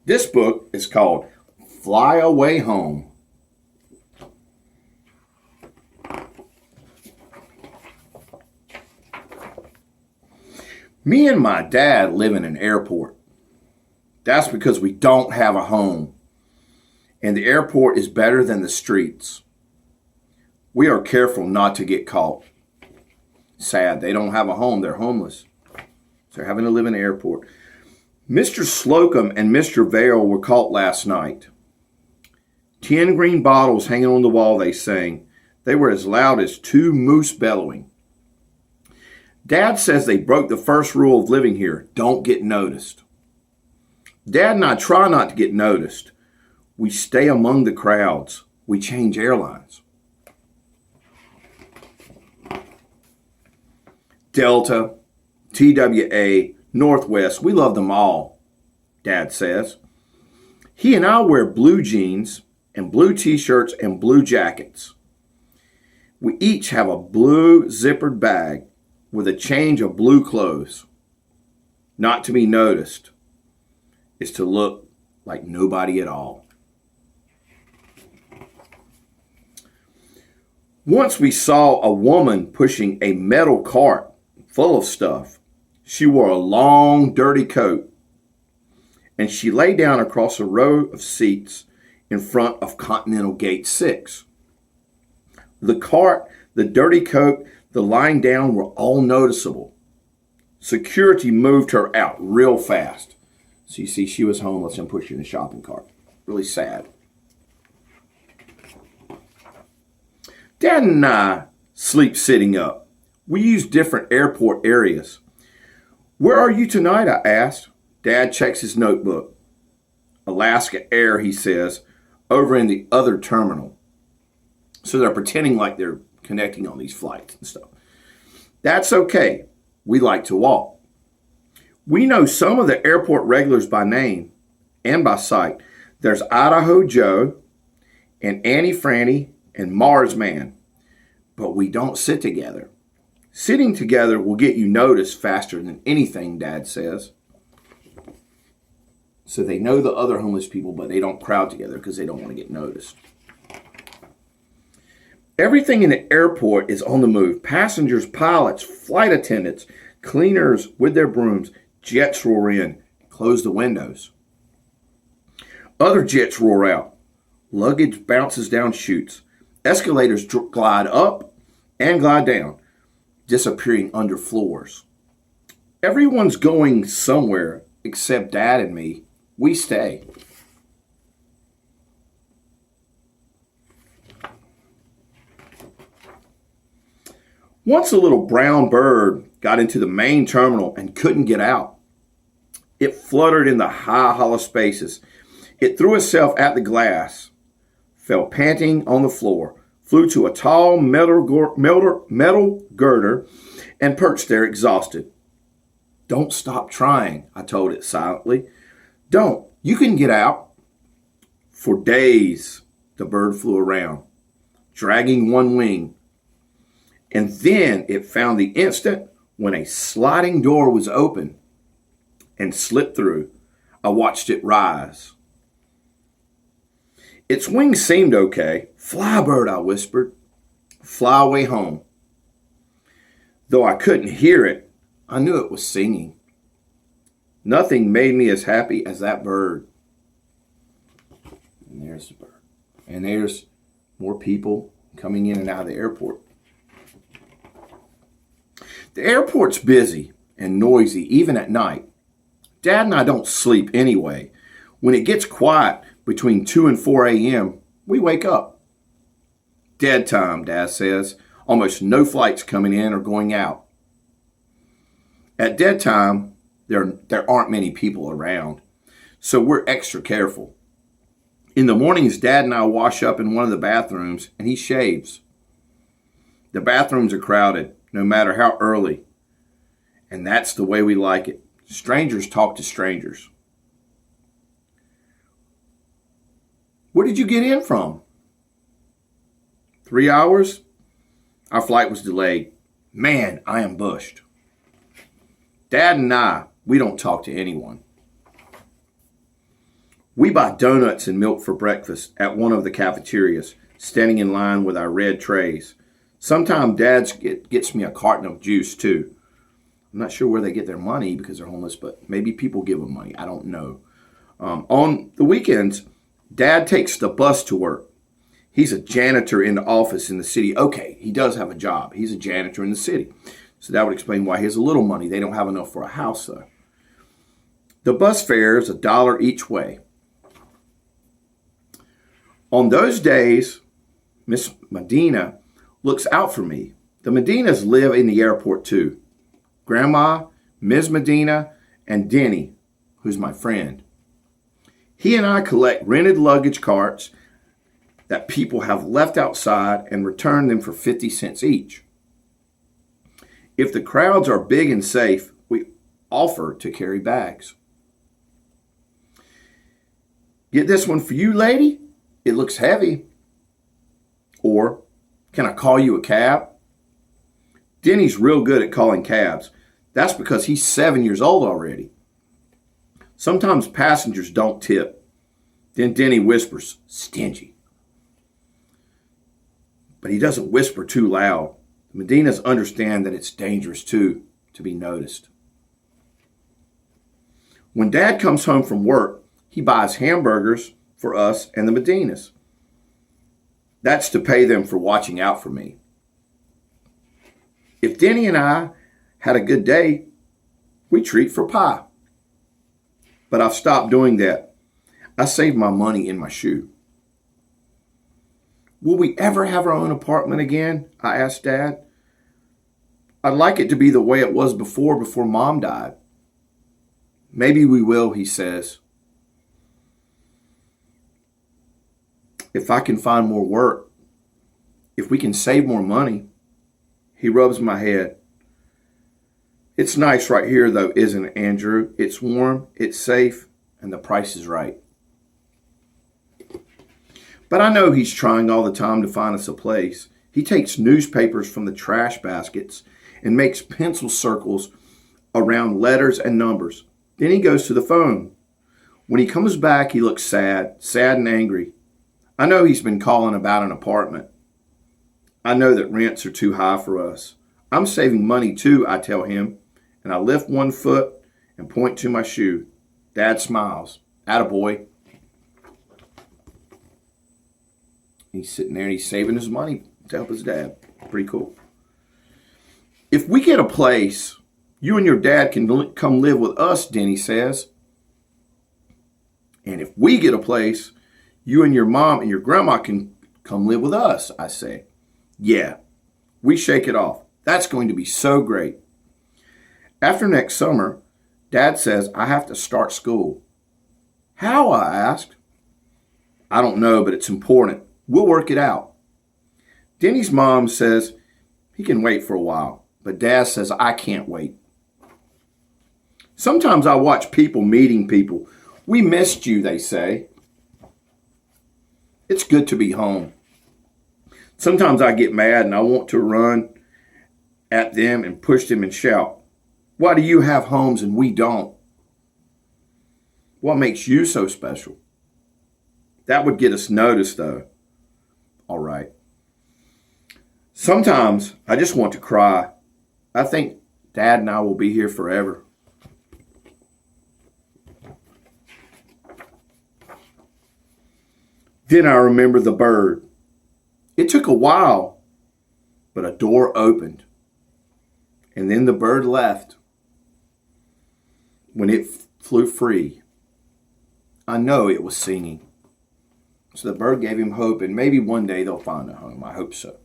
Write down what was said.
This book is called Fly Away Home. Me and my dad live in an airport. That's because we don't have a home, and the airport is better than the streets. We are careful not to get caught. Sad, they don't have a home, they're homeless. So they're having to live in the airport. Mr. Slocum and Mr. Vale were caught last night. 10 green bottles hanging on the wall, they sang. They were as loud as 2 moose bellowing. Dad says they broke the first rule of living here. Don't get noticed. Dad and I try not to get noticed. We stay among the crowds. We change airlines. Delta, TWA, Northwest, we love them all, Dad says. He and I wear blue jeans and blue t-shirts and blue jackets. We each have a blue zippered bag with a change of blue clothes. Not to be noticed is to look like nobody at all. Once we saw a woman pushing a metal cart full of stuff. She wore a long, dirty coat, and she lay down across a row of seats in front of Continental Gate 6. The cart, the dirty coat, the lying down were all noticeable. Security moved her out real fast. So you see, she was homeless and pushing a shopping cart. Really sad. Dad and I sleep sitting up. We use different airport areas. Where are you tonight? I asked. Dad checks his notebook. Alaska Air, he says, over in the other terminal. So they're pretending like they're connecting on these flights and stuff. That's okay. We like to walk. We know some of the airport regulars by name and by sight. There's Idaho Joe and Annie Franny and Mars Man. But we don't sit together. Sitting together will get you noticed faster than anything, Dad says. So they know the other homeless people, but they don't crowd together because they don't want to get noticed. Everything in the airport is on the move. Passengers, pilots, flight attendants, cleaners with their brooms. Jets roar in, close the windows. Other jets roar out. Luggage bounces down chutes. Escalators glide up and glide down, disappearing under floors. Everyone's going somewhere except Dad and me. We stay. Once a little brown bird got into the main terminal and couldn't get out. It fluttered in the high, hollow spaces. It threw itself at the glass, fell panting on the floor, flew to a tall metal girder, and perched there exhausted. Don't stop trying, I told it silently. Don't. You can get out. For days, the bird flew around, dragging one wing. And then it found the instant when a sliding door was open and slipped through. I watched it rise. Its wings seemed okay. Fly, bird, I whispered. Fly away home. Though I couldn't hear it, I knew it was singing. Nothing made me as happy as that bird. And there's the bird. And there's more people coming in and out of the airport. The airport's busy and noisy, even at night. Dad and I don't sleep anyway. When it gets quiet between 2 and 4 a.m., we wake up. Dead time, Dad says. Almost no flights coming in or going out. At dead time, there aren't many people around, so we're extra careful. In the mornings, Dad and I wash up in one of the bathrooms, and he shaves. The bathrooms are crowded, no matter how early. And that's the way we like it. Strangers talk to strangers. Where did you get in from? 3 hours? Our flight was delayed. Man, I am bushed. Dad and I, we don't talk to anyone. We buy donuts and milk for breakfast at one of the cafeterias, standing in line with our red trays. Sometimes Dad gets me a carton of juice too. I'm not sure where they get their money because they're homeless, but maybe people give them money. I don't know. On the weekends, Dad takes the bus to work. He's a janitor in the office in the city. Okay, he does have a job. He's a janitor in the city. So that would explain why he has a little money. They don't have enough for a house, though. The bus fare is $1 each way. On those days, Miss Medina looks out for me. The Medinas live in the airport, too. Grandma, Ms. Medina, and Denny, who's my friend. He and I collect rented luggage carts that people have left outside and return them for 50 cents each. If the crowds are big and safe, we offer to carry bags. Get this one for you, lady? It looks heavy. Or, can I call you a cab? Denny's real good at calling cabs. That's because he's 7 years old already. Sometimes passengers don't tip. Then Denny whispers, stingy. But he doesn't whisper too loud. The Medinas understand that it's dangerous too to be noticed. When Dad comes home from work, he buys hamburgers for us and the Medinas. That's to pay them for watching out for me. If Denny and I had a good day, we treat for pie. But I've stopped doing that. I save my money in my shoe. Will we ever have our own apartment again? I asked Dad. I'd like it to be the way it was before Mom died. Maybe we will, he says. If I can find more work, if we can save more money. He rubs my head. It's nice right here, though, isn't it, Andrew? It's warm, it's safe, and the price is right. But I know he's trying all the time to find us a place. He takes newspapers from the trash baskets and makes pencil circles around letters and numbers. Then he goes to the phone. When he comes back, he looks sad and angry. I know he's been calling about an apartment. I know that rents are too high for us. I'm saving money too, I tell him, and I lift one foot and point to my shoe. Dad smiles. Attaboy. He's sitting there and he's saving his money to help his dad. Pretty cool. If we get a place, you and your dad can come live with us, Denny says. And if we get a place, you and your mom and your grandma can come live with us, I say. Yeah, we shake it off. That's going to be so great. After next summer, Dad says I have to start school. How, I asked. I don't know, but it's important. We'll work it out. Denny's mom says he can wait for a while, but Dad says I can't wait. Sometimes I watch people meeting people. We missed you, they say. It's good to be home. Sometimes I get mad and I want to run at them and push them and shout, why do you have homes and we don't? What makes you so special? That would get us noticed, though. All right. Sometimes I just want to cry. I think Dad and I will be here forever. Then I remember the bird. It took a while, but a door opened. And then the bird left. When it flew free, I know it was singing. So the bird gave him hope, and maybe one day they'll find a home. I hope so.